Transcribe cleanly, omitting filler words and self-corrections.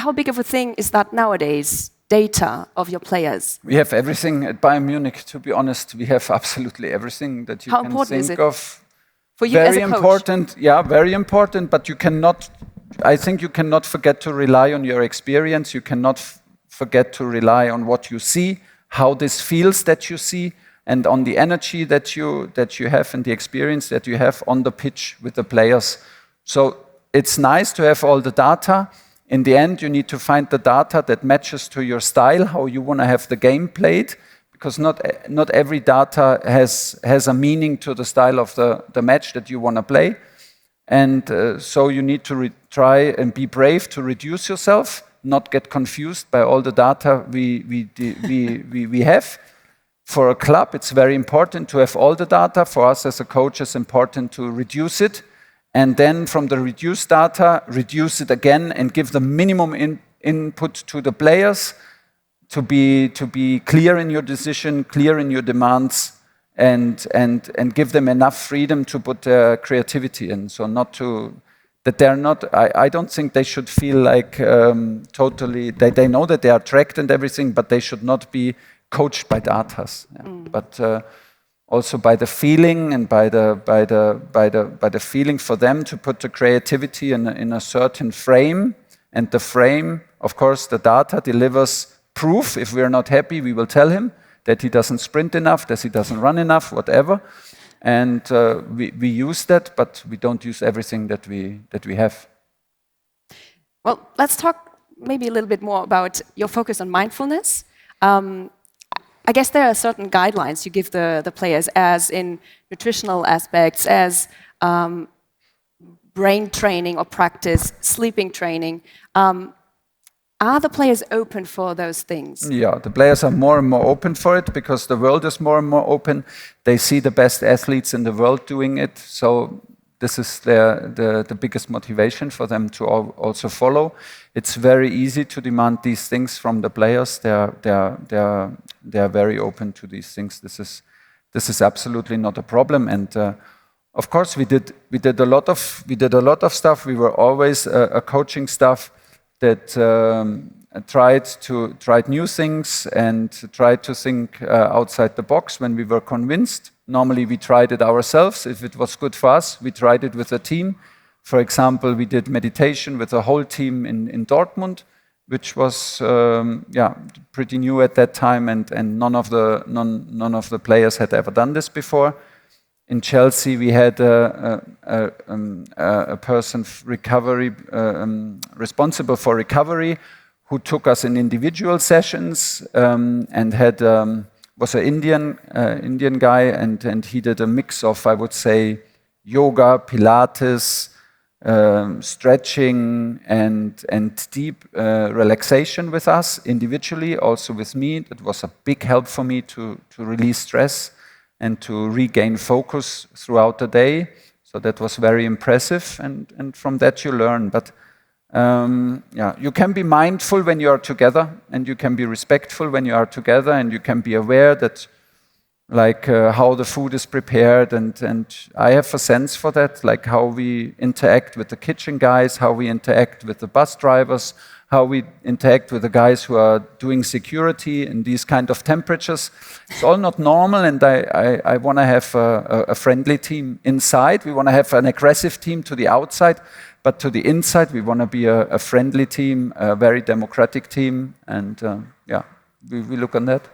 how big of a thing is that nowadays? Data of your players. We have everything at Bayern Munich. To be honest, we have absolutely everything that you how can important think is it of. for you Very as a coach? important, yeah, very important. But you cannot. I think you cannot forget to rely on your experience. You cannot forget to rely on what you see, how this feels that you see, and on the energy that you have and the experience that you have on the pitch with the players. So it's nice to have all the data. In the end, you need to find the data that matches to your style, how you want to have the game played, because not every data has a meaning to the style of the match that you want to play. And so you need to try and be brave to reduce yourself, not get confused by all the data we have. For a club, it's very important to have all the data. For us as a coach, it's important to reduce it. And then from the reduced data, reduce it again and give the minimum input to the players to be clear in your decision, clear in your demands, and give them enough freedom to put their creativity in. So I don't think they should feel like totally, they know that they are tracked and everything, but they should not be coached by data. Yeah. But also by the feeling and by the feeling for them to put the creativity in a certain frame. And the frame, of course, the data delivers proof. If we're not happy, we will tell him that he doesn't sprint enough, that he doesn't run enough, whatever. And we use that, but we don't use everything that we have. Well, let's talk maybe a little bit more about your focus on mindfulness. I guess there are certain guidelines you give the players, as in nutritional aspects, as brain training or practice, sleeping training. Are the players open for those things? Yeah, the players are more and more open for it because the world is more and more open. They see the best athletes in the world doing it. So this is the biggest motivation for them to also follow. It's very easy to demand these things from the players. They are very open to these things. This is absolutely not a problem. And of course, we did a lot of stuff. We were always a coaching staff that tried new things and tried to think outside the box when we were convinced. Normally, we tried it ourselves. If it was good for us, we tried it with a team. For example, we did meditation with the whole team in Dortmund, which was pretty new at that time, and none of the players had ever done this before. In Chelsea, we had a person responsible for recovery who took us in individual sessions and was an Indian guy, and he did a mix of, I would say, yoga, Pilates, stretching, and deep relaxation with us individually, also with me. That was a big help for me to release stress and to regain focus throughout the day. So that was very impressive, and from that you learn. But you can be mindful when you are together, and you can be respectful when you are together, and you can be aware that, like how the food is prepared, and I have a sense for that, like how we interact with the kitchen guys, how we interact with the bus drivers, how we interact with the guys who are doing security in these kind of temperatures. It's all not normal, and I want to have a friendly team inside. We want to have an aggressive team to the outside, but to the inside, we want to be a friendly team, a very democratic team, and we look on that.